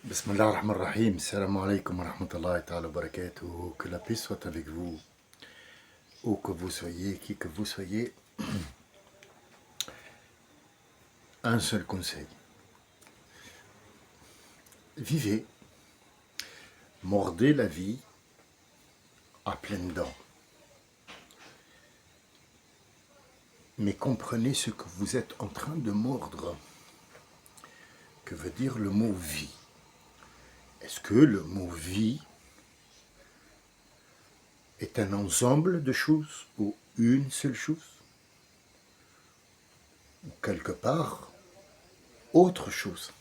Bismillah ar-Rahman ar-Rahim. Salam alaikum wa rahmatullahi ta'ala wa barakatuh. Que la paix soit avec vous, où que vous soyez, qui que vous soyez. Un seul conseil. Vivez, mordez la vie à pleines dents. Mais comprenez ce que vous êtes en train de mordre. Que veut dire le mot vie? Est-ce que le mot vie est un ensemble de choses ou une seule chose? Ou quelque part, autre chose?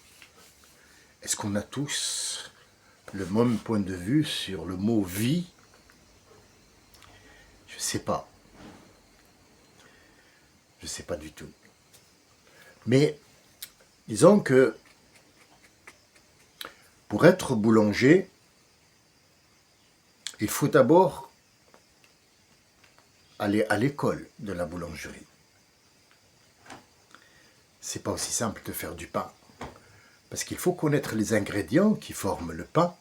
Est-ce qu'on a tous le même point de vue sur le mot vie? Je ne sais pas. Je ne sais pas du tout. Mais disons que pour être boulanger, il faut d'abord aller à l'école de la boulangerie. C'est pas aussi simple de faire du pain. Parce qu'il faut connaître les ingrédients qui forment le pain,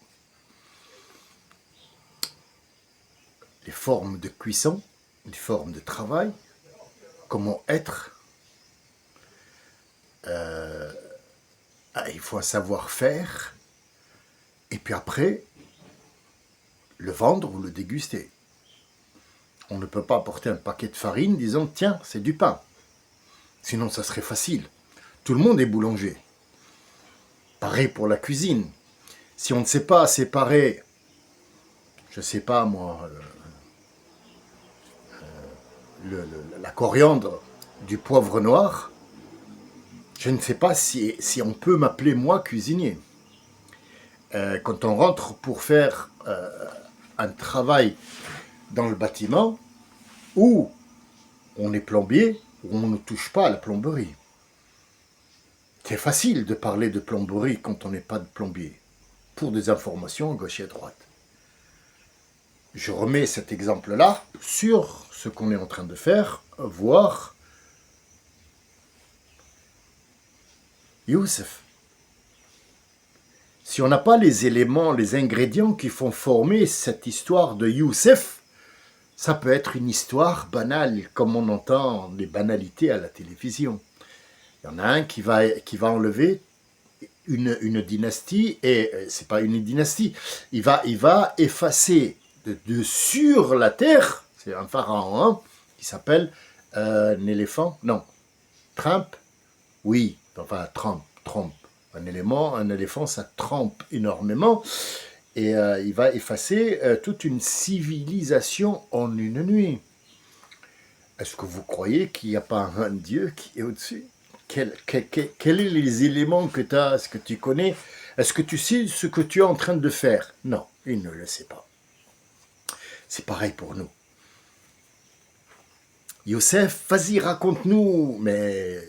les formes de cuisson, les formes de travail, comment être. Il faut un savoir-faire. Et puis après, le vendre ou le déguster. On ne peut pas apporter un paquet de farine disant « Tiens, c'est du pain ». Sinon, ça serait facile. Tout le monde est boulanger. Pareil pour la cuisine. Si on ne sait pas séparer, je ne sais pas moi, la coriandre du poivre noir, je ne sais pas si on peut m'appeler moi cuisinier. Quand on rentre pour faire un travail dans le bâtiment, où on est plombier, où on ne touche pas à la plomberie. C'est facile de parler de plomberie quand on n'est pas de plombier, pour des informations à gauche et à droite. Je remets cet exemple-là sur ce qu'on est en train de faire, voir Youssef. Si on n'a pas les éléments, les ingrédients qui font former cette histoire de Youssef, ça peut être une histoire banale, comme on entend les banalités à la télévision. Il y en a un qui va enlever une dynastie, et c'est pas une dynastie, il va effacer sur la terre, c'est un pharaon hein, qui s'appelle un éléphant, non, Trump, oui, enfin Trump. Un éléphant, ça trempe énormément. Et il va effacer toute une civilisation en une nuit. Est-ce que vous croyez qu'il n'y a pas un Dieu qui est au-dessus? Quels sont les éléments que tu as? Est-ce que tu connais? Est-ce que tu sais ce que tu es en train de faire? Non, il ne le sait pas. C'est pareil pour nous. Youssef, vas-y, raconte-nous. Mais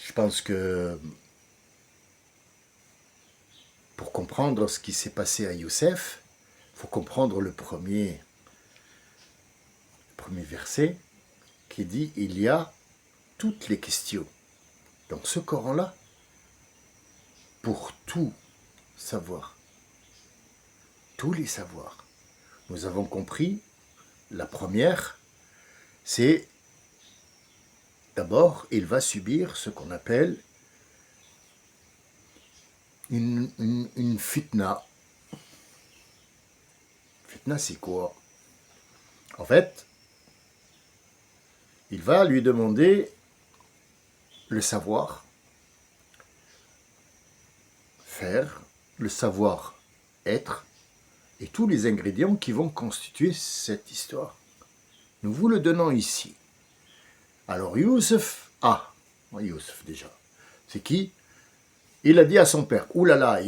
je pense que pour comprendre ce qui s'est passé à Youssef, il faut comprendre le premier verset qui dit « Il y a toutes les questions dans ce Coran-là pour tout savoir, tous les savoirs. » Nous avons compris, la première, c'est d'abord, il va subir ce qu'on appelle une fitna. Fitna, c'est quoi? En fait, il va lui demander le savoir faire, le savoir être, et tous les ingrédients qui vont constituer cette histoire. Nous vous le donnons ici. Alors Youssef, Youssef déjà, c'est qui? Il a dit à son père, oulala,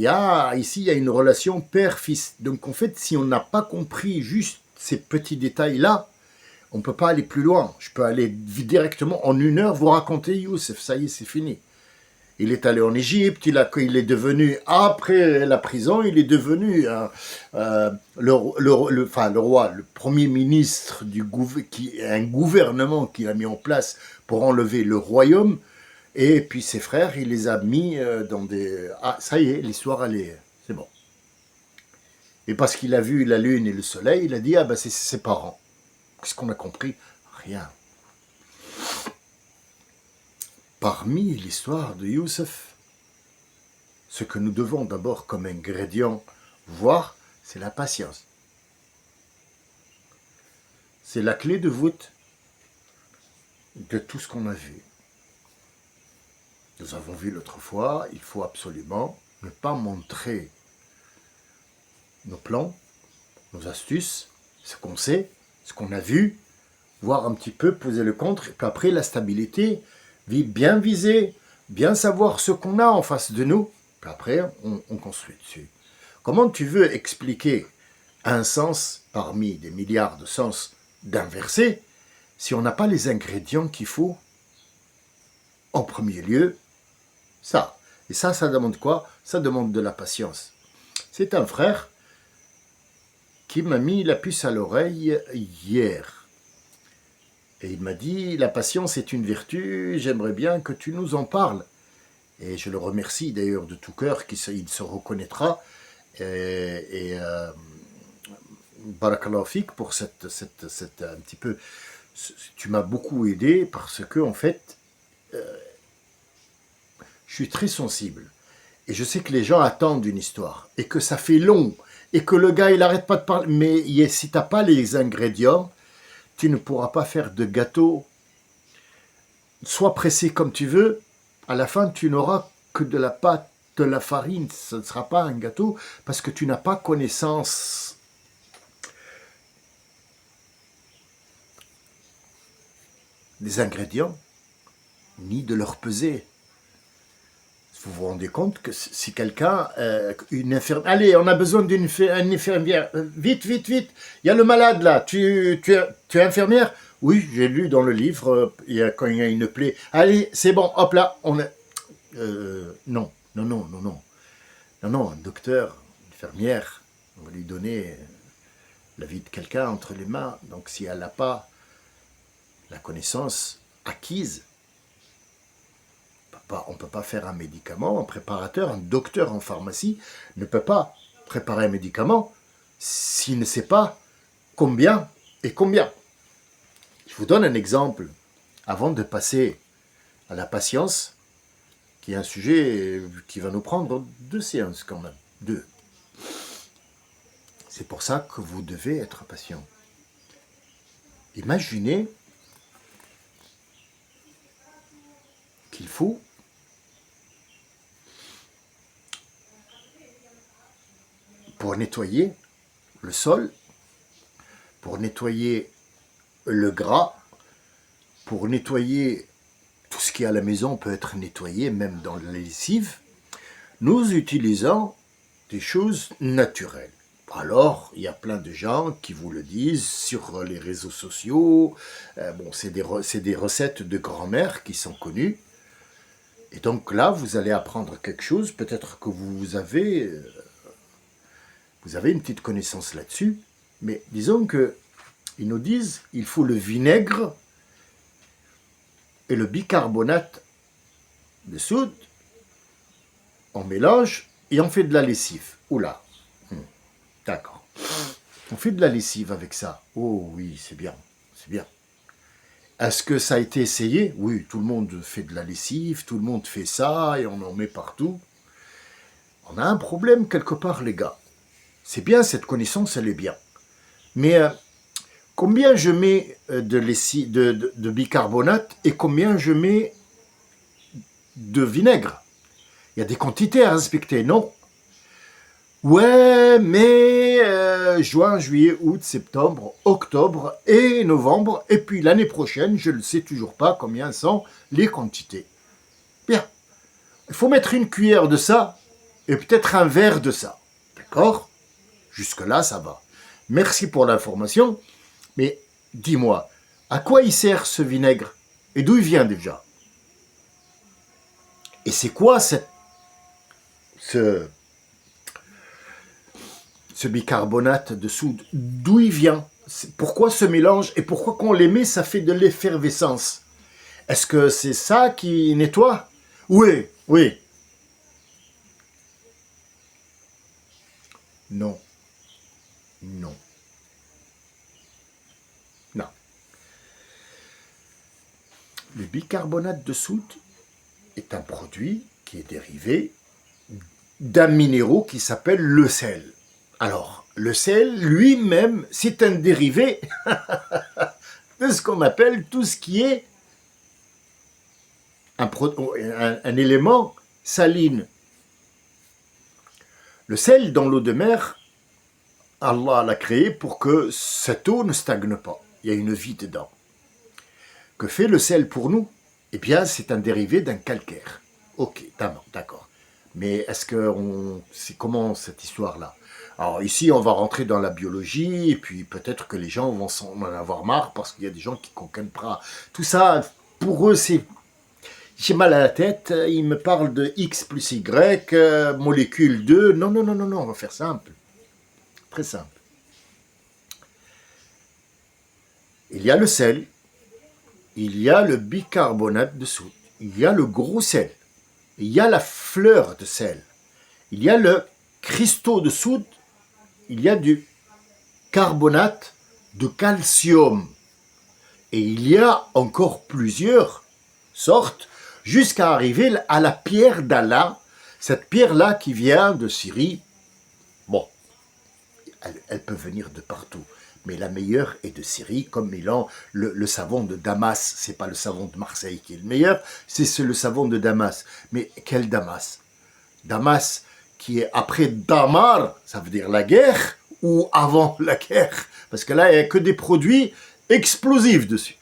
ici il y a une relation père-fils. Donc en fait, si on n'a pas compris juste ces petits détails-là, on ne peut pas aller plus loin. Je peux aller directement en 1 heure vous raconter Youssef, ça y est, c'est fini. Il est allé en Égypte, il est devenu, après la prison, il est devenu le roi, le premier ministre un gouvernement qu'il a mis en place pour enlever le royaume. Et puis ses frères, il les a mis dans des... Ah, ça y est, l'histoire, c'est bon. Et parce qu'il a vu la lune et le soleil, il a dit, ah ben c'est ses parents. Qu'est-ce qu'on a compris? Rien. Parmi l'histoire de Youssef, ce que nous devons d'abord comme ingrédient voir, c'est la patience. C'est la clé de voûte de tout ce qu'on a vu. Nous avons vu l'autre fois, il faut absolument ne pas montrer nos plans, nos astuces, ce qu'on sait, ce qu'on a vu, voir un petit peu, poser le contre, et puis après la stabilité, bien viser, bien savoir ce qu'on a en face de nous, puis après on construit dessus. Comment tu veux expliquer un sens parmi des milliards de sens d'un verset si on n'a pas les ingrédients qu'il faut? En premier lieu, ça. Et ça demande quoi? Ça demande de la patience. C'est un frère qui m'a mis la puce à l'oreille hier. Et il m'a dit, la patience est une vertu, j'aimerais bien que tu nous en parles. Et je le remercie d'ailleurs de tout cœur, qu'il se reconnaîtra. Et Barakallahu fik pour cette un petit peu... Tu m'as beaucoup aidé parce que, en fait, je suis très sensible. Et je sais que les gens attendent une histoire. Et que ça fait long. Et que le gars, il n'arrête pas de parler. Mais si tu n'as pas les ingrédients, tu ne pourras pas faire de gâteau. Sois pressé comme tu veux. À la fin, tu n'auras que de la pâte, de la farine. Ce ne sera pas un gâteau parce que tu n'as pas connaissance des ingrédients, ni de leur peser. Vous vous rendez compte que si quelqu'un, une infirmière, allez, on a besoin d'une infirmière, vite, vite, vite, il y a le malade là, tu es infirmière? Oui, j'ai lu dans le livre, quand il y a une plaie, allez, c'est bon, hop là, non, un docteur, une infirmière, on va lui donner la vie de quelqu'un entre les mains, donc si elle n'a pas la connaissance acquise, on ne peut pas faire un médicament, un préparateur, un docteur en pharmacie ne peut pas préparer un médicament s'il ne sait pas combien et combien. Je vous donne un exemple avant de passer à la patience, qui est un sujet qui va nous prendre 2 séances quand même, 2. C'est pour ça que vous devez être patient. Imaginez qu'il faut pour nettoyer le sol, pour nettoyer le gras, pour nettoyer tout ce qui est à la maison peut être nettoyé, même dans la lessive, nous utilisons des choses naturelles. Alors, il y a plein de gens qui vous le disent sur les réseaux sociaux. C'est des recettes de grand-mère qui sont connues. Et donc là, vous allez apprendre quelque chose. Peut-être que vous avez une petite connaissance là-dessus. Mais disons que ils nous disent il faut le vinaigre et le bicarbonate de soude. On mélange et on fait de la lessive. Oula. D'accord. On fait de la lessive avec ça. Oh oui, c'est bien. C'est bien. Est-ce que ça a été essayé? Oui, tout le monde fait de la lessive, tout le monde fait ça et on en met partout. On a un problème quelque part, les gars. C'est bien, cette connaissance, elle est bien. Mais combien je mets de bicarbonate et combien je mets de vinaigre? Il y a des quantités à respecter, non? Ouais, mais juin, juillet, août, septembre, octobre et novembre, et puis l'année prochaine, je ne sais toujours pas combien sont les quantités. Bien, il faut mettre une cuillère de ça et peut-être un verre de ça. D'accord? Jusque-là, ça va. Merci pour l'information, mais dis-moi, à quoi il sert ce vinaigre? Et d'où il vient déjà? Et c'est quoi ce bicarbonate de soude? D'où il vient? Pourquoi ce mélange? Et pourquoi quand on les met, ça fait de l'effervescence? Est-ce que c'est ça qui nettoie? Oui, oui. Non, non, non. Le bicarbonate de soude est un produit qui est dérivé d'un minéraux qui s'appelle le sel. Alors, le sel lui-même, c'est un dérivé de ce qu'on appelle tout ce qui est un élément saline. Le sel dans l'eau de mer, Allah l'a créé pour que cette eau ne stagne pas. Il y a une vie dedans. Que fait le sel pour nous? Eh bien, c'est un dérivé d'un calcaire. Ok, d'accord. Mais c'est comment cette histoire-là? Alors ici, on va rentrer dans la biologie, et puis peut-être que les gens vont en avoir marre, parce qu'il y a des gens qui ne comprennent pas. Tout ça, pour eux, c'est... J'ai mal à la tête, ils me parlent de X plus Y, molécule 2. Non, on va faire simple. Très simple. Il y a le sel, il y a le bicarbonate de soude, il y a le gros sel, il y a la fleur de sel, il y a le cristaux de soude, il y a du carbonate de calcium. Et il y a encore plusieurs sortes jusqu'à arriver à la pierre d'Allah, cette pierre-là qui vient de Syrie. Bon, elle peut venir de partout, mais la meilleure est de Syrie, comme le savon de Damas. C'est pas le savon de Marseille qui est le meilleur, c'est le savon de Damas. Mais quel Damas? Damas qui est après Damar, ça veut dire la guerre, ou avant la guerre? Parce que là, il n'y a que des produits explosifs dessus.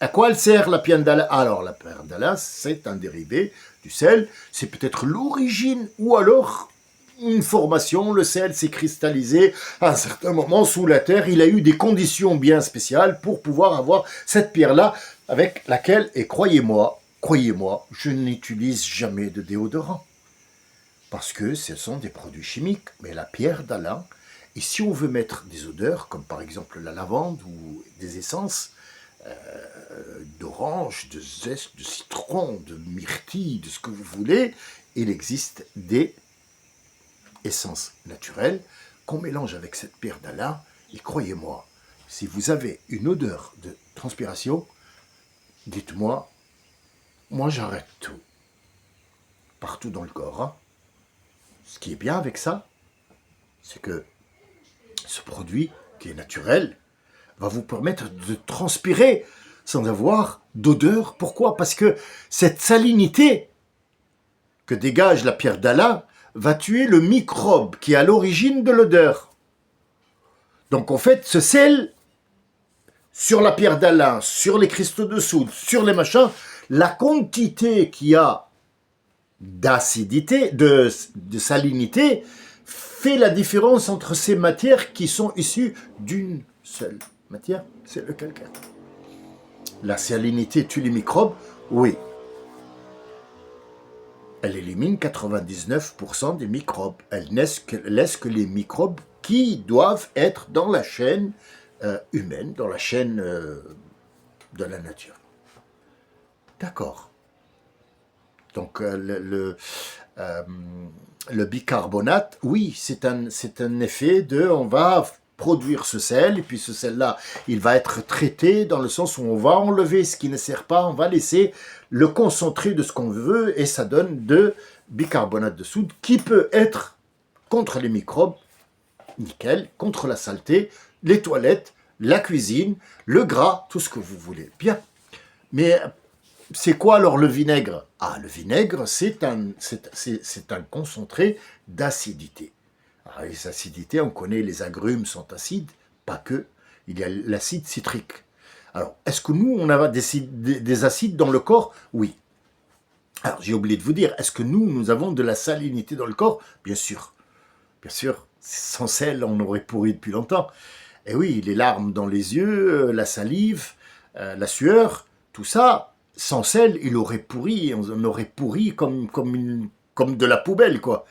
À quoi elle sert la pierre d'Allah? Alors, la pierre d'Allah, c'est un dérivé du sel. C'est peut-être l'origine, ou alors une formation. Le sel s'est cristallisé à un certain moment sous la terre. Il a eu des conditions bien spéciales pour pouvoir avoir cette pierre-là, avec laquelle, et croyez-moi, je n'utilise jamais de déodorant. Parce que ce sont des produits chimiques. Mais la pierre d'Allah, et si on veut mettre des odeurs, comme par exemple la lavande ou des essences, d'orange, de zeste, de citron, de myrtille, de ce que vous voulez, il existe des essences naturelles qu'on mélange avec cette pierre d'Allah. Et croyez-moi, si vous avez une odeur de transpiration, dites-moi, moi j'arrête tout. Partout dans le corps. Hein. Ce qui est bien avec ça, c'est que ce produit qui est naturel va vous permettre de transpirer sans avoir d'odeur. Pourquoi? Parce que cette salinité que dégage la pierre d'Allah va tuer le microbe qui est à l'origine de l'odeur. Donc en fait, ce sel, sur la pierre d'Allah, sur les cristaux de soude, sur les machins, la quantité qu'il y a d'acidité, de salinité, fait la différence entre ces matières qui sont issues d'une seule matière, c'est le calcaire. La salinité tue les microbes? Oui. Elle élimine 99% des microbes. Elle laisse que les microbes qui doivent être dans la chaîne humaine, dans la chaîne de la nature. D'accord. Donc le bicarbonate, oui, c'est un effet de, on va produire ce sel, et puis ce sel-là, il va être traité dans le sens où on va enlever ce qui ne sert pas, on va laisser le concentré de ce qu'on veut, et ça donne de bicarbonate de soude qui peut être contre les microbes, nickel, contre la saleté, les toilettes, la cuisine, le gras, tout ce que vous voulez. Bien. Mais c'est quoi alors le vinaigre? Ah, le vinaigre, c'est un concentré d'acidité. Alors, les acidités, on connaît, les agrumes sont acides, pas que. Il y a l'acide citrique. Alors, est-ce que nous, on a des acides dans le corps? Oui. Alors, j'ai oublié de vous dire, est-ce que nous avons de la salinité dans le corps? Bien sûr. Bien sûr. Sans sel, on aurait pourri depuis longtemps. Et oui, les larmes dans les yeux, la salive, la sueur, tout ça, sans sel, il aurait pourri, on aurait pourri comme de la poubelle, quoi.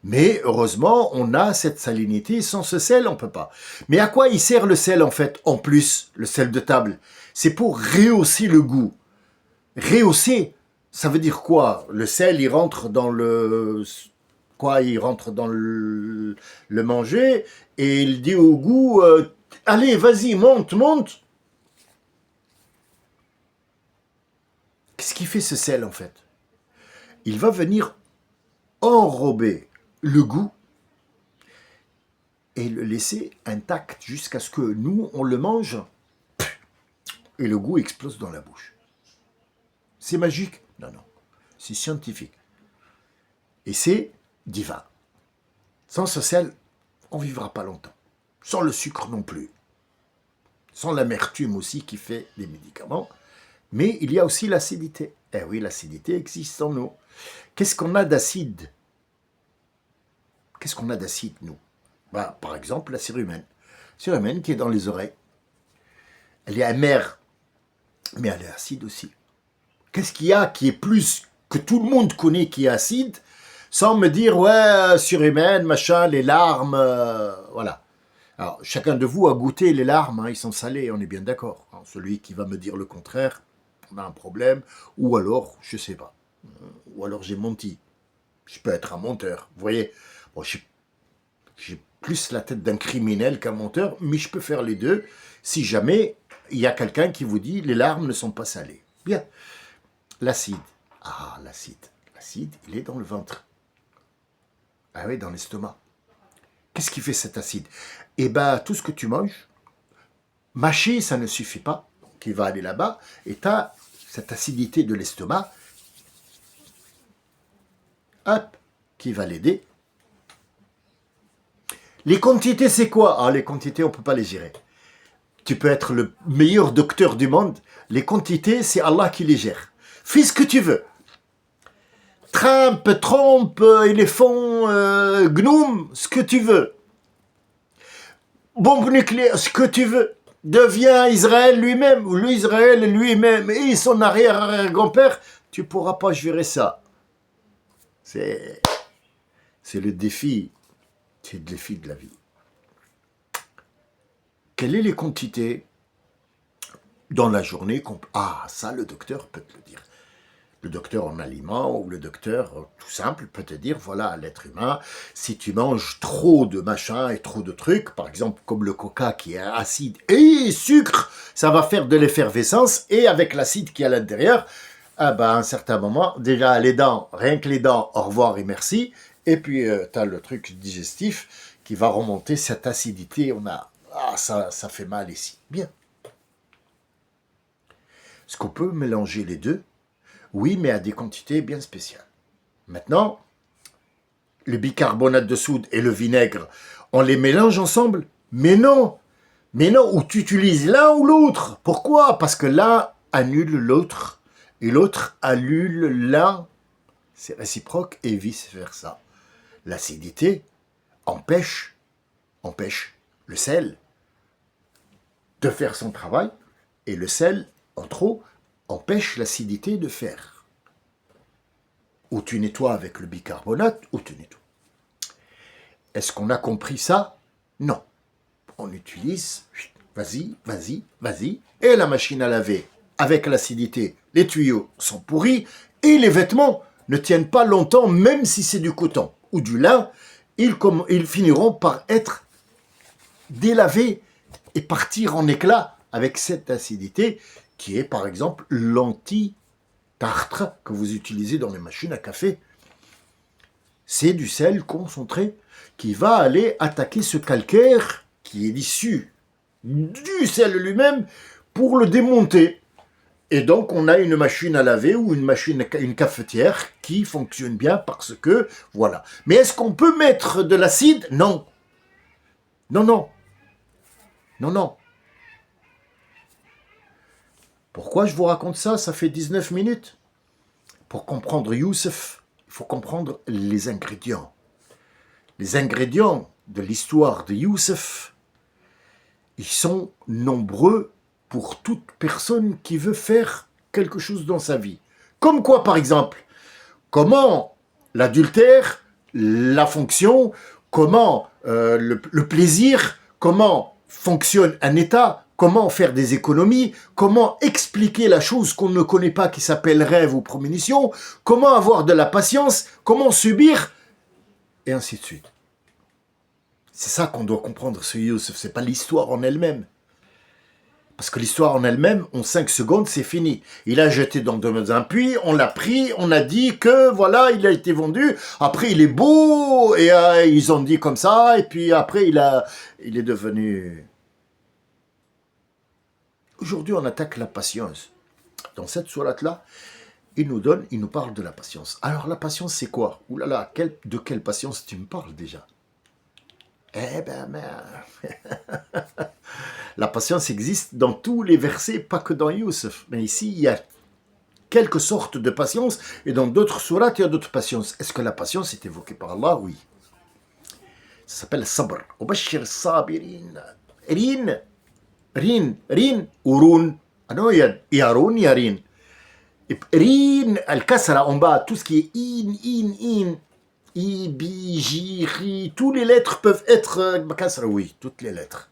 Mais heureusement, on a cette salinité. Sans ce sel, on peut pas. Mais à quoi il sert le sel, en fait, en plus, le sel de table? C'est pour rehausser le goût. Rehausser, ça veut dire quoi? Le sel, il rentre dans le... Quoi? Il rentre dans le manger et il dit au goût, allez, vas-y, monte, monte. Qu'est-ce qui fait ce sel, en fait? Il va venir enrober le goût et le laisser intact jusqu'à ce que nous, on le mange et le goût explose dans la bouche. C'est magique? Non, non. C'est scientifique. Et c'est divin. Sans ce sel, on ne vivra pas longtemps. Sans le sucre non plus. Sans l'amertume aussi qui fait des médicaments. Mais il y a aussi l'acidité. Eh oui, l'acidité existe en nous. Qu'est-ce qu'on a d'acide? Qu'est-ce qu'on a d'acide, nous? Par exemple, la cérumen. La cérumen qui est dans les oreilles. Elle est amère, mais elle est acide aussi. Qu'est-ce qu'il y a qui est plus que tout le monde connaît qui est acide, sans me dire, ouais, surhumaine, machin, les larmes, voilà. Alors, chacun de vous a goûté les larmes, hein, ils sont salés, on est bien d'accord. Hein, celui qui va me dire le contraire, on a un problème, ou alors, je sais pas, ou alors j'ai menti. Je peux être un menteur, vous voyez. Bon, j'ai plus la tête d'un criminel qu'un menteur, mais je peux faire les deux, si jamais il y a quelqu'un qui vous dit, les larmes ne sont pas salées. Bien. L'acide. Ah, l'acide. L'acide, il est dans le ventre. Ah oui, dans l'estomac. Qu'est-ce qui fait cet acide? Eh bien, tout ce que tu manges, mâcher, ça ne suffit pas. Donc, il va aller là-bas, et tu as cette acidité de l'estomac, hop, qui va l'aider. Les quantités, c'est quoi? Ah, les quantités, on ne peut pas les gérer. Tu peux être le meilleur docteur du monde. Les quantités, c'est Allah qui les gère. Fais ce que tu veux. Trump, trompe, éléphant, gnome, ce que tu veux. Bombe nucléaire, ce que tu veux. Deviens Israël lui-même, ou l'Israël lui-même, et son arrière-arrière-grand-père, tu ne pourras pas gérer ça. C'est le défi. C'est le défi de la vie. Quelles sont les quantités dans la journée Ah, ça, le docteur peut te le dire. Le docteur en aliments ou le docteur tout simple peut te dire, voilà, l'être humain, si tu manges trop de machins et trop de trucs, par exemple comme le coca qui est acide et sucre, ça va faire de l'effervescence et avec l'acide qui est à l'intérieur, à un certain moment, déjà les dents, rien que les dents, au revoir et merci, et puis tu as le truc digestif qui va remonter cette acidité, ça fait mal ici. Bien. Est-ce qu'on peut mélanger les deux? Oui, mais à des quantités bien spéciales. Maintenant, le bicarbonate de soude et le vinaigre, on les mélange ensemble? Mais non, ou tu utilises l'un ou l'autre. Pourquoi? Parce que l'un annule l'autre et l'autre annule l'un. C'est réciproque et vice-versa. L'acidité empêche le sel de faire son travail et le sel, en trop, empêche l'acidité de faire. Ou tu nettoies avec le bicarbonate, ou tu nettoies. Est-ce qu'on a compris ça? Non. On utilise, vas-y, et la machine à laver, avec l'acidité, les tuyaux sont pourris, et les vêtements ne tiennent pas longtemps, même si c'est du coton ou du lin, ils finiront par être délavés et partir en éclats avec cette acidité qui est par exemple l'anti-tartre que vous utilisez dans les machines à café. C'est du sel concentré qui va aller attaquer ce calcaire qui est issu du sel lui-même pour le démonter. Et donc on a une machine à laver ou une cafetière qui fonctionne bien parce que, voilà. Mais est-ce qu'on peut mettre de l'acide? Non. Non. Pourquoi je vous raconte ça? Ça fait 19 minutes. Pour comprendre Youssef, il faut comprendre les ingrédients. Les ingrédients de l'histoire de Youssef, ils sont nombreux pour toute personne qui veut faire quelque chose dans sa vie. Comme quoi, par exemple? Comment l'adultère, la fonction, comment le plaisir, comment fonctionne un État, comment faire des économies, comment expliquer la chose qu'on ne connaît pas qui s'appelle rêve ou prémonition, comment avoir de la patience, comment subir, et ainsi de suite. C'est ça qu'on doit comprendre sur Youssef, c'est pas l'histoire en elle-même. Parce que l'histoire en elle-même, en 5 secondes, c'est fini. Il a jeté dans un puits, on l'a pris, on a dit que voilà, il a été vendu. Après, il est beau, et ils ont dit comme ça, et puis après, il est devenu... Aujourd'hui, on attaque la patience. Dans cette sourate-là, il nous parle de la patience. Alors, la patience, c'est quoi? Ouh là là, de quelle patience tu me parles déjà? Eh ben, la patience existe dans tous les versets, pas que dans Youssef. Mais ici, il y a quelque sorte de patience, et dans d'autres sourates, il y a d'autres patiences. Est-ce que la patience est évoquée par Allah? Oui. Ça s'appelle sabr. Ubashir sabirin. Rin ou roun. Ah non, il y a roun, il y a rin. Rin, al-kasra en bas, tout ce qui est in, I, bi, ji, ri, tous les lettres peuvent être kasra, oui, toutes les lettres.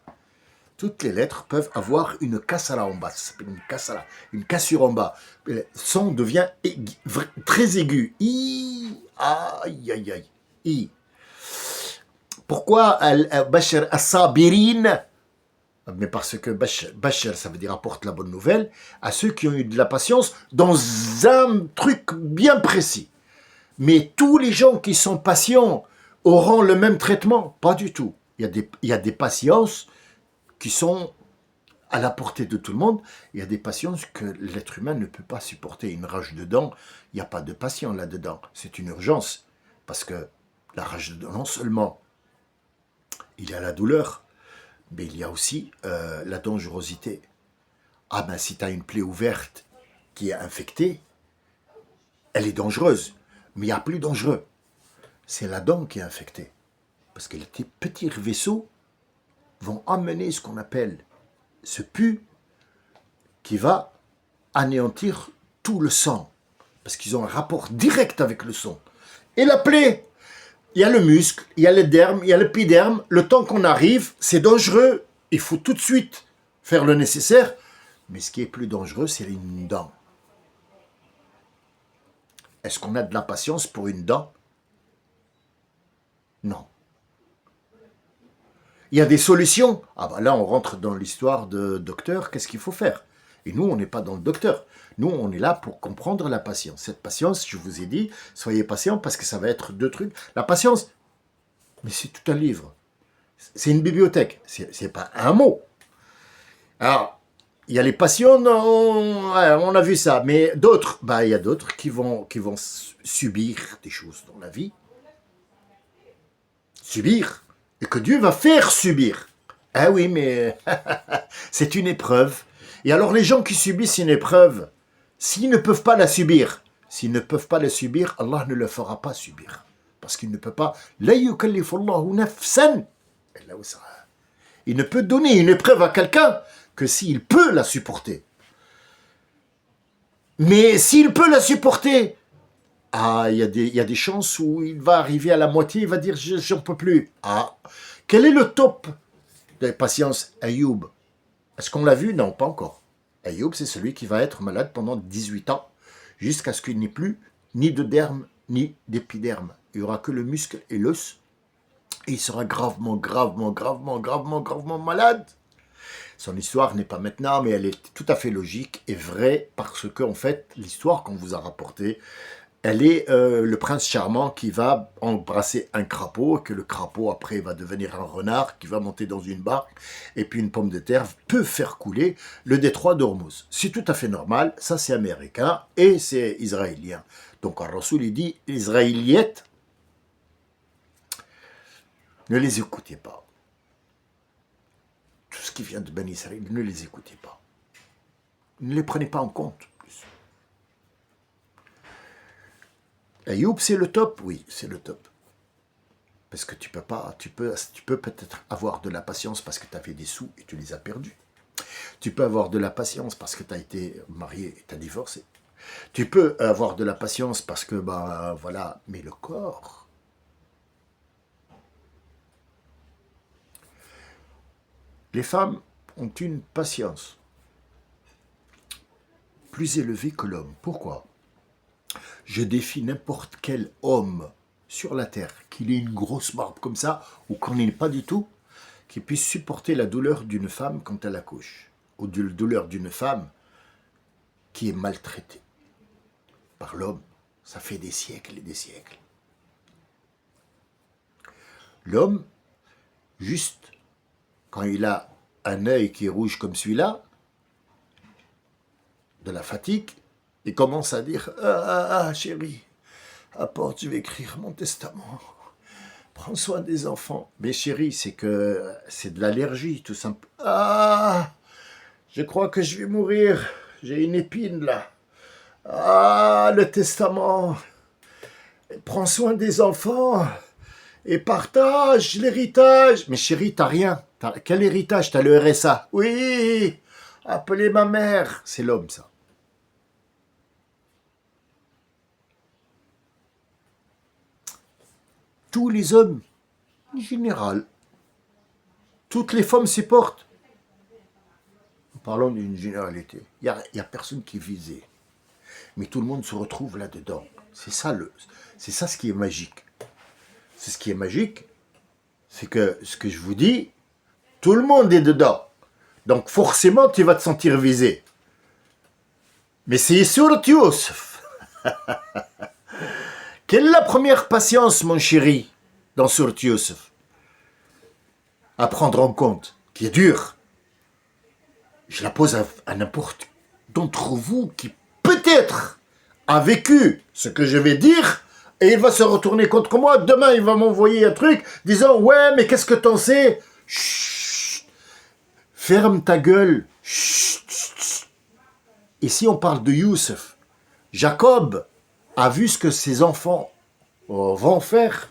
Toutes les lettres peuvent avoir une kasra en bas, ça s'appelle une kasra, une cassure en bas. Le son devient très aigu. I, aïe, aïe, aïe, I. Pourquoi al-bashar as-sabirin? Mais parce que Bachar, ça veut dire apporte la bonne nouvelle à ceux qui ont eu de la patience dans un truc bien précis. Mais tous les gens qui sont patients auront le même traitement? Pas du tout. Il y a des patiences qui sont à la portée de tout le monde. Il y a des patiences que l'être humain ne peut pas supporter. Une rage de dents, il n'y a pas de patient là-dedans. C'est une urgence. Parce que la rage de dents, non seulement il y a la douleur, mais il y a aussi la dangerosité. Ah ben si tu as une plaie ouverte qui est infectée, elle est dangereuse. Mais il y a plus dangereux. C'est la dent qui est infectée. Parce que les petits vaisseaux vont amener ce qu'on appelle ce pus qui va anéantir tout le sang. Parce qu'ils ont un rapport direct avec le sang. Et la plaie, il y a le muscle, il y a le derme, il y a l'épiderme. Le temps qu'on arrive, c'est dangereux. Il faut tout de suite faire le nécessaire. Mais ce qui est plus dangereux, c'est une dent. Est-ce qu'on a de la patience pour une dent? Non. Il y a des solutions. Ah ben là, on rentre dans l'histoire de docteur. Qu'est-ce qu'il faut faire? Et nous, on n'est pas dans le docteur. Nous, on est là pour comprendre la patience. Cette patience, je vous ai dit, soyez patient parce que ça va être 2 trucs. La patience, mais c'est tout un livre. C'est une bibliothèque. C'est pas un mot. Alors, il y a les patients, on a vu ça. Mais d'autres, il y a d'autres qui vont subir des choses dans la vie. Subir. Et que Dieu va faire subir. Ah oui, mais c'est une épreuve. Et alors les gens qui subissent une épreuve, s'ils ne peuvent pas la subir, Allah ne le fera pas subir. Parce qu'il ne peut pas. La yukallifullahu nafsan. Il ne peut donner une épreuve à quelqu'un que s'il peut la supporter. Mais s'il peut la supporter, il y a des chances où il va arriver à la moitié, il va dire j'en peux plus. Quel est le top de la patience? Ayoub. Est-ce qu'on l'a vu? Non, pas encore. Ayoub, c'est celui qui va être malade pendant 18 ans, jusqu'à ce qu'il n'ait plus ni de derme, ni d'épiderme. Il n'y aura que le muscle et l'os, et il sera gravement malade. Son histoire n'est pas maintenant, mais elle est tout à fait logique et vraie, parce que, en fait, l'histoire qu'on vous a rapportée, elle est le prince charmant qui va embrasser un crapaud, que le crapaud après va devenir un renard qui va monter dans une barque, et puis une pomme de terre peut faire couler le détroit d'Ormuz. C'est tout à fait normal, ça c'est américain et c'est israélien. Donc Ar-Rasoul il dit, Israéliettes, ne les écoutez pas. Tout ce qui vient de Ben Israël, ne les écoutez pas. Ne les prenez pas en compte. Ayoub, c'est le top? Oui, c'est le top. Parce que tu peux peut-être avoir de la patience parce que tu avais des sous et tu les as perdus. Tu peux avoir de la patience parce que tu as été marié et tu as divorcé. Tu peux avoir de la patience parce que, voilà, mais le corps, Les femmes ont une patience plus élevée que l'homme. Pourquoi? Je défie n'importe quel homme sur la terre, qu'il ait une grosse barbe comme ça, ou qu'on n'ait pas du tout, qui puisse supporter la douleur d'une femme quand elle accouche, ou la douleur d'une femme qui est maltraitée par l'homme. Ça fait des siècles et des siècles. L'homme, juste quand il a un œil qui est rouge comme celui-là, de la fatigue, il commence à dire « chérie, apporte, je vais écrire mon testament. Prends soin des enfants. » Mais chérie, c'est de l'allergie, tout simplement. « Ah, je crois que je vais mourir. J'ai une épine là. Ah, le testament. Prends soin des enfants et partage l'héritage. » Mais chérie, t'as rien. Quel héritage? T'as le RSA. Oui, appelez ma mère. C'est l'homme, ça. Tous les hommes, en général, toutes les femmes s'y portent. Parlons d'une généralité. Il n'y a personne qui est visé. Mais tout le monde se retrouve là-dedans. C'est ça ce qui est magique. C'est ce qui est magique, c'est que ce que je vous dis, tout le monde est dedans. Donc forcément, tu vas te sentir visé. Mais c'est sur Youssef. Quelle est la première patience, mon chéri, dans Surat Youssef? À prendre en compte, qui est dur. Je la pose à n'importe d'entre vous qui peut-être a vécu ce que je vais dire et il va se retourner contre moi. Demain, il va m'envoyer un truc disant « Ouais, mais qu'est-ce que t'en sais ?» Chut, ferme ta gueule. Chut, chut, chut. Ici, on parle de Youssef. Jacob a vu ce que ses enfants vont faire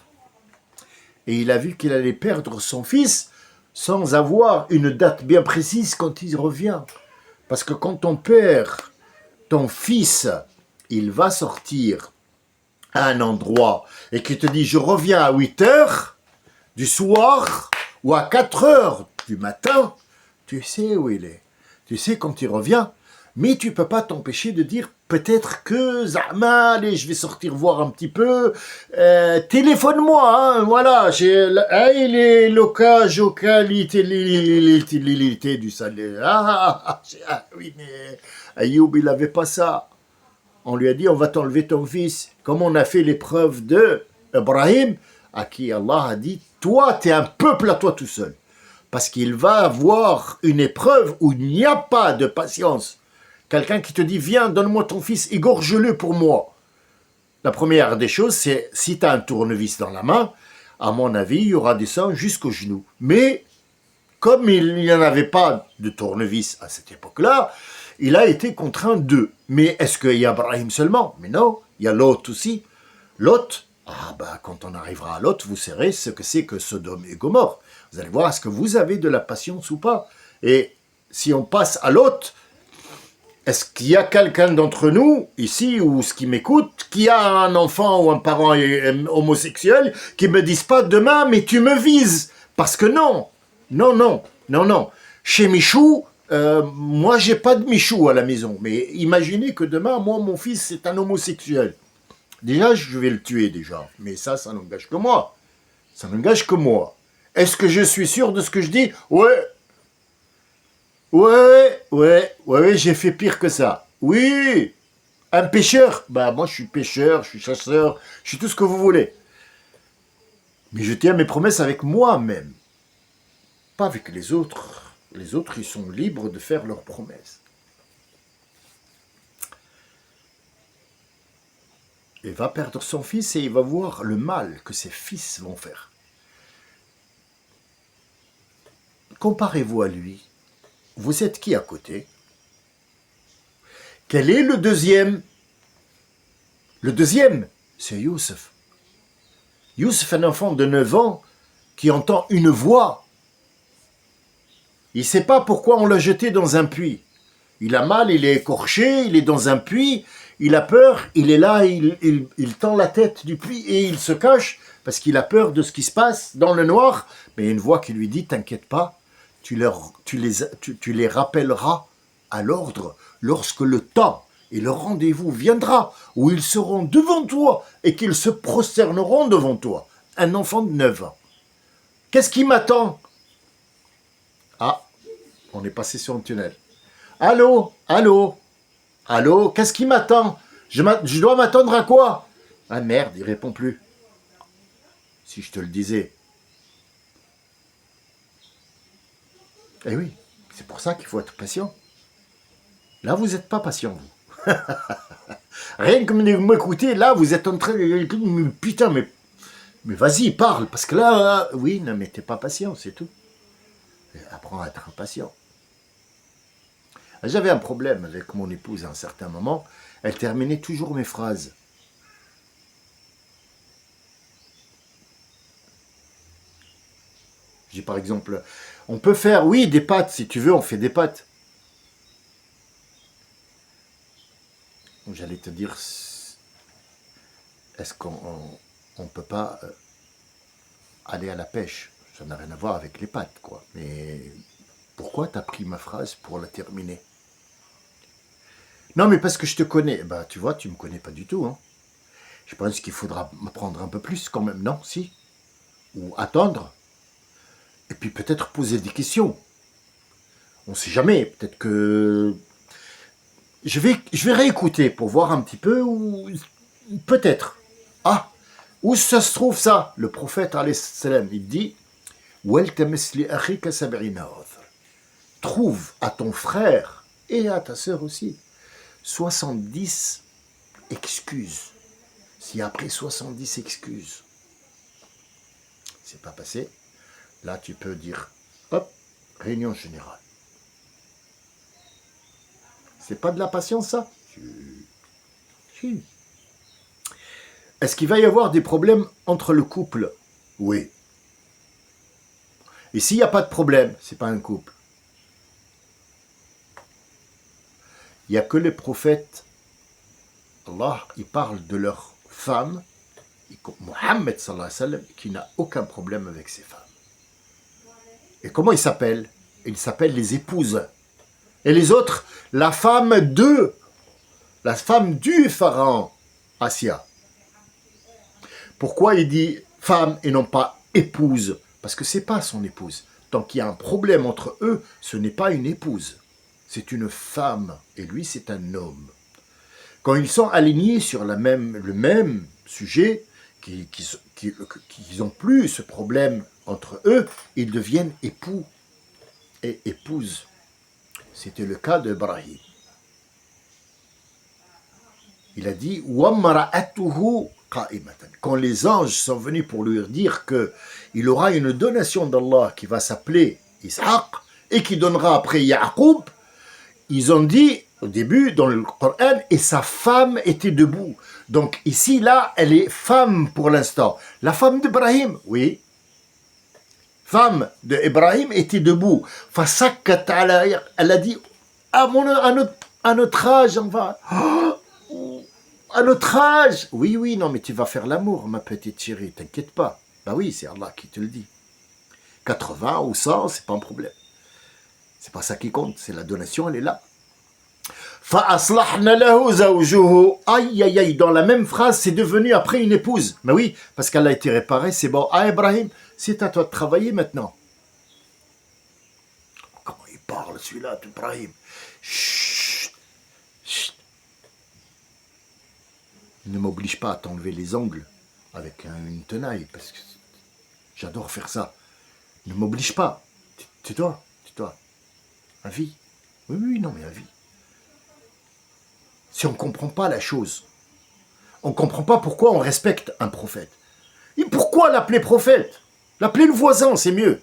et il a vu qu'il allait perdre son fils sans avoir une date bien précise quand il revient. Parce que quand on perd ton fils, il va sortir à un endroit et qu'il te dit « Je reviens à 8 heures du soir ou à 4 heures du matin », tu sais où il est. Tu sais quand il revient. Mais tu ne peux pas t'empêcher de dire peut-être que Zahma, allez, je vais sortir voir un petit peu. Téléphone-moi, hein, voilà. Il est localité du salaire. Oui, mais Ayoub, il n'avait pas ça. On lui a dit, on va t'enlever ton fils. Comme on a fait l'épreuve de Ibrahim, à qui Allah a dit, toi, tu es un peuple à toi tout seul. Parce qu'il va avoir une épreuve où il n'y a pas de patience. Quelqu'un qui te dit, viens, donne-moi ton fils, égorge-le pour moi. La première des choses, c'est, si tu as un tournevis dans la main, à mon avis, il y aura des sangs jusqu'au genou. Mais, comme il n'y en avait pas de tournevis à cette époque-là, il a été contraint d'eux. Mais est-ce qu'il y a Ibrahim seulement? Mais non, il y a Lot aussi. Lot, quand on arrivera à Lot, vous saurez ce que c'est que Sodome et Gomorrhe. Vous allez voir, est-ce que vous avez de la patience ou pas? Et si on passe à Lot, est-ce qu'il y a quelqu'un d'entre nous, ici, ou ce qui m'écoute, qui a un enfant ou un parent homosexuel, qui me dise pas demain, mais tu me vises? Parce que non. Chez Michou, moi, j'ai pas de Michou à la maison. Mais imaginez que demain, moi, mon fils, c'est un homosexuel. Déjà, je vais le tuer, déjà. Mais ça n'engage que moi. Ça n'engage que moi. Est-ce que je suis sûr de ce que je dis? Ouais, j'ai fait pire que ça. Oui, un pêcheur. Moi, je suis pêcheur, je suis chasseur, je suis tout ce que vous voulez. Mais je tiens mes promesses avec moi-même. Pas avec les autres. Les autres, ils sont libres de faire leurs promesses. Il va perdre son fils et il va voir le mal que ses fils vont faire. Comparez-vous à lui. Vous êtes qui à côté? Quel est le deuxième? Le deuxième, c'est Youssef. Youssef, un enfant de 9 ans qui entend une voix. Il ne sait pas pourquoi on l'a jeté dans un puits. Il a mal, il est écorché, il est dans un puits, il a peur, il est là, il tend la tête du puits et il se cache parce qu'il a peur de ce qui se passe dans le noir. Mais il y a une voix qui lui dit « T'inquiète pas, tu les rappelleras à l'ordre lorsque le temps et le rendez-vous viendra où ils seront devant toi et qu'ils se prosterneront devant toi. Un enfant de 9 ans. Qu'est-ce qui m'attend? Ah, on est passé sur un tunnel. Allô, allô, allô, qu'est-ce qui m'attend? Je dois m'attendre à quoi? Ah merde, il répond plus. Si je te le disais. Eh oui, c'est pour ça qu'il faut être patient. Là, vous n'êtes pas patient, vous. Rien que m'écouter, là, vous êtes en train de... Putain, mais vas-y, parle, parce que là, oui, non, mais t'es pas patient, c'est tout. Apprends à être patient. J'avais un problème avec mon épouse à un certain moment. Elle terminait toujours mes phrases. J'ai par exemple, on peut faire, oui, des pâtes, si tu veux, on fait des pâtes. J'allais te dire, est-ce qu'on ne peut pas aller à la pêche? Ça n'a rien à voir avec les pâtes, quoi. Mais pourquoi tu as pris ma phrase pour la terminer? Non, mais parce que je te connais. Bah, tu vois, tu me connais pas du tout, hein. Je pense qu'il faudra m'apprendre un peu plus quand même, non? Si? Ou attendre. Et puis peut-être poser des questions. On ne sait jamais. Peut-être que... Je vais réécouter pour voir un petit peu ou... Peut-être. Ah, où ça se trouve ça? Le prophète, alayhi salam, il dit... Trouve à ton frère et à ta sœur aussi 70 excuses. Si après 70 excuses, c'est pas passé, là tu peux dire, hop, réunion générale. C'est pas de la patience, ça? Si. Est-ce qu'il va y avoir des problèmes entre le couple? Oui. Et s'il n'y a pas de problème, c'est pas un couple. Il n'y a que les prophètes, Allah, ils parlent de leurs femmes, Mohammed sallallahu alayhi wa sallam, qui n'a aucun problème avec ses femmes. Et comment ils s'appellent? Ils s'appellent les épouses. Et les autres, la femme du pharaon, Assia. Pourquoi il dit femme et non pas épouse? Parce que c'est pas son épouse. Tant qu'il y a un problème entre eux, ce n'est pas une épouse. C'est une femme. Et lui, c'est un homme. Quand ils sont alignés sur le même sujet, qu'ils n'ont plus ce problème entre eux, ils deviennent époux et épouses. C'était le cas d'Ibrahim. Il a dit وَمَرَأَتُهُ قَائِمَةً. Quand les anges sont venus pour lui dire qu'il aura une donation d'Allah qui va s'appeler Ishaq et qui donnera après Yaqub, ils ont dit au début dans le Coran, et sa femme était debout. Donc ici, là, elle est femme pour l'instant. La femme d'Ibrahim, oui. Femme d'Ibrahim était debout. Elle a dit, à notre âge, on va... à notre âge. Oui, non, mais tu vas faire l'amour, ma petite chérie, t'inquiète pas. Bah oui, c'est Allah qui te le dit. 80 ou 100, c'est pas un problème. C'est pas ça qui compte, c'est la donation, elle est là. فَأَصْلَحْنَ لَهُ زَوْجُهُ. Aïe, aïe, aïe, dans la même phrase, c'est devenu après une épouse. Mais oui, parce qu'elle a été réparée, c'est bon. Ah, Ibrahim, c'est à toi de travailler maintenant. Comment il parle, celui-là, Ibrahim? Chut, chut. Ne m'oblige pas à t'enlever les ongles avec une tenaille, parce que j'adore faire ça. Ne m'oblige pas. Tais-toi. À vie. Oui, non, mais à vie. Si on ne comprend pas la chose, on ne comprend pas pourquoi on respecte un prophète. Et pourquoi l'appeler prophète? L'appeler le voisin, c'est mieux.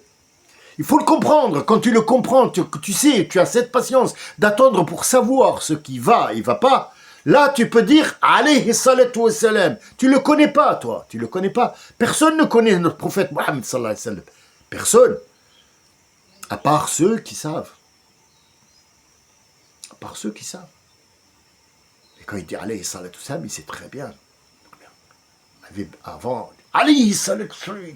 Il faut le comprendre. Quand tu le comprends, tu sais, tu as cette patience d'attendre pour savoir ce qui va et va pas. Là, tu peux dire, alayhi salatu wa salam. Tu le connais pas, toi. Tu le connais pas. Personne ne connaît notre prophète Mohammed sallallahu alayhi wa sallam. Personne. À part ceux qui savent. À part ceux qui savent. Et quand il dit alayhi salatu wa salam, il sait très bien. Avant, alayhi salatu wa salam.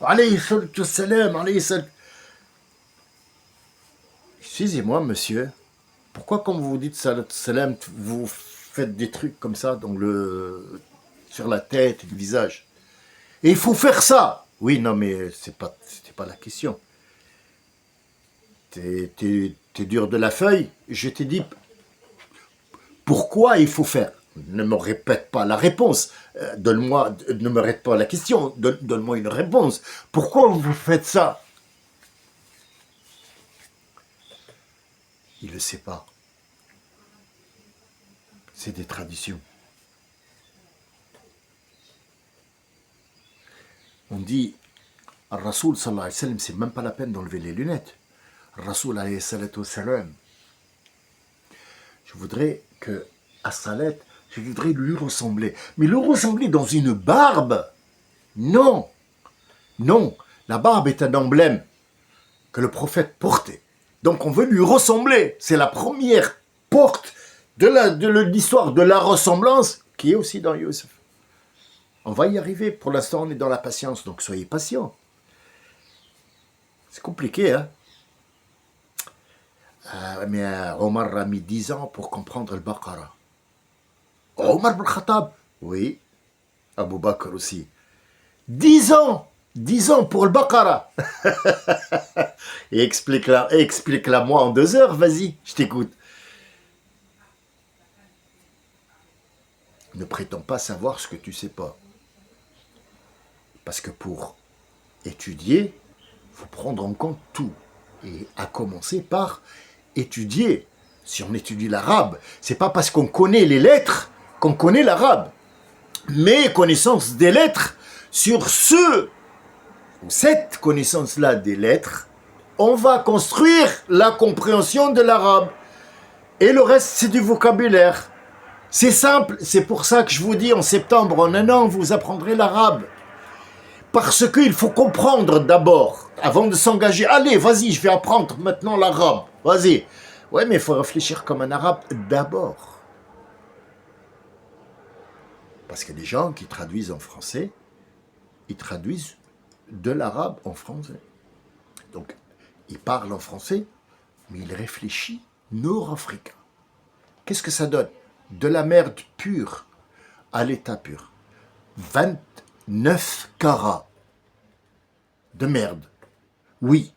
Alayhi salatu wassalam, alayhi salam. Excusez-moi, monsieur. Pourquoi, quand vous dites salatu salam, vous faites des trucs comme ça sur la tête et le visage? Et il faut faire ça. Oui, non, mais c'était pas la question. T'es dur de la feuille. Je t'ai dit pourquoi il faut faire. Ne me répète pas la réponse. Ne me répète pas la question. Donne-moi une réponse. Pourquoi vous faites ça? Il ne le sait pas. C'est des traditions. On dit, Rasoul sallallahu alayhi wa sallam, c'est même pas la peine d'enlever les lunettes. Rasoul alayhi salatu salam. Je voudrais que, à Salat, je voudrais lui ressembler. Mais lui ressembler dans une barbe? Non. Non. La barbe est un emblème que le prophète portait. Donc on veut lui ressembler. C'est la première porte de l'histoire de la ressemblance qui est aussi dans Youssef. On va y arriver. Pour l'instant, on est dans la patience, donc soyez patients. C'est compliqué, hein? Mais Omar a mis 10 ans pour comprendre le Baqara. Omar ibn Khattab? Oui. Abu Bakr aussi. 10 ans! 10 ans pour le Baqara. Et explique-la moi en 2 heures, vas-y, je t'écoute. Ne prétends pas savoir ce que tu sais pas. Parce que pour étudier, il faut prendre en compte tout. Et à commencer par étudier. Si on étudie l'arabe, c'est pas parce qu'on connaît les lettres qu'on connaît l'arabe. Mais connaissance des lettres, sur cette connaissance-là des lettres, on va construire la compréhension de l'arabe. Et le reste, c'est du vocabulaire. C'est simple, c'est pour ça que je vous dis en septembre, en 1 an, vous apprendrez l'arabe. Parce qu'il faut comprendre d'abord, avant de s'engager. Allez, vas-y, je vais apprendre maintenant l'arabe. Vas-y. Ouais, mais il faut réfléchir comme un arabe d'abord. Parce que les gens qui traduisent en français, ils traduisent de l'arabe en français. Donc, ils parlent en français, mais ils réfléchissent nord-africain. Qu'est-ce que ça donne? De la merde pure à l'état pur. 29 carats de merde. Oui,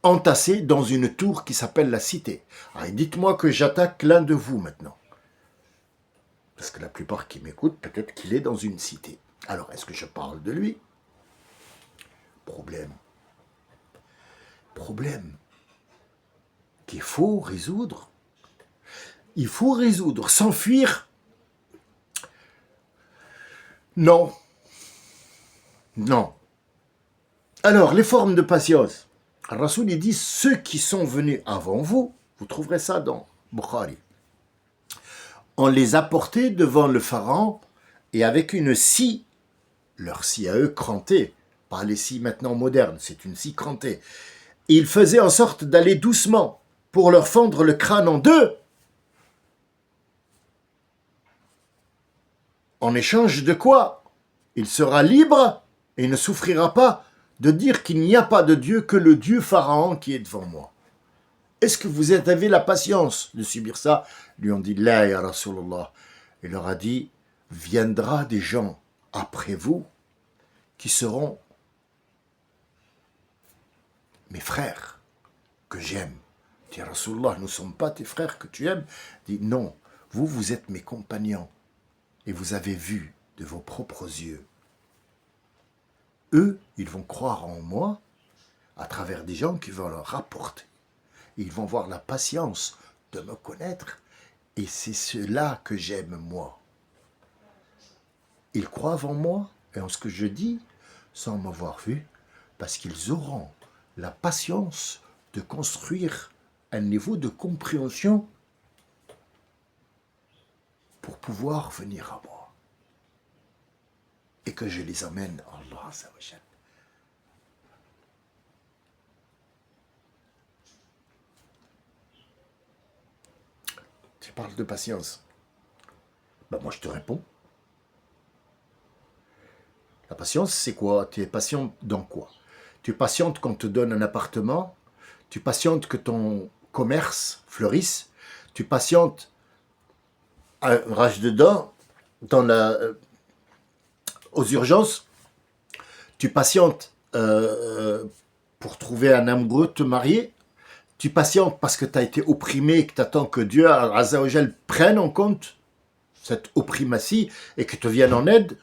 entassés dans une tour qui s'appelle la cité. Alors, dites-moi que j'attaque l'un de vous maintenant. Parce que la plupart qui m'écoutent, peut-être qu'il est dans une cité. Alors, est-ce que je parle de lui? Problème. Problème qu'il faut résoudre. Il faut résoudre. S'enfuir? Non. Non. Alors, les formes de patience. Rasoul, il dit, ceux qui sont venus avant vous, vous trouverez ça dans Bukhari. On les a portés devant le pharaon et avec une scie, leur scie à eux crantée, pas les scies maintenant modernes, c'est une scie crantée. Ils faisaient en sorte d'aller doucement pour leur fendre le crâne en deux. En échange de quoi? Il sera libre et ne souffrira pas de dire qu'il n'y a pas de Dieu que le Dieu pharaon qui est devant moi. Est-ce que vous avez la patience de subir ça? Lui ont dit, la ya Rasulallah. Il leur a dit, viendra des gens après vous qui seront mes frères que j'aime. Dit Rasulallah, nous ne sommes pas tes frères que tu aimes. Dit, non, vous êtes mes compagnons et vous avez vu de vos propres yeux. Eux, ils vont croire en moi à travers des gens qui vont leur rapporter. Ils vont voir la patience de me connaître et c'est cela que j'aime moi. Ils croient en moi et en ce que je dis sans m'avoir vu parce qu'ils auront la patience de construire un niveau de compréhension pour pouvoir venir à moi et que je les emmène à Allah Azza wa Jal. Tu parles de patience. Ben moi je te réponds. La patience, c'est quoi? Tu es patient dans quoi? Tu patientes qu'on te donne un appartement, tu patientes que ton commerce fleurisse, tu patientes un rage de dents aux urgences, tu patientes pour trouver un amoureux, te marier, tu patientes parce que tu as été opprimé et que tu attends que Dieu, Azzawajal, prenne en compte cette opprimatie et que te vienne en aide.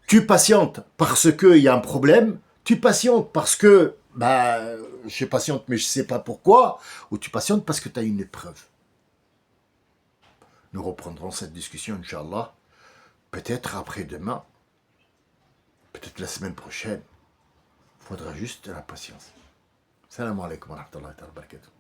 Tu patientes parce qu'il y a un problème, tu patientes parce que je patiente mais je ne sais pas pourquoi, ou tu patientes parce que tu as une épreuve. Nous reprendrons cette discussion, Inch'Allah, peut-être après-demain, peut-être la semaine prochaine. Il faudra juste de la patience. Salam alaikum wa rahmatullahi wa barakatuh.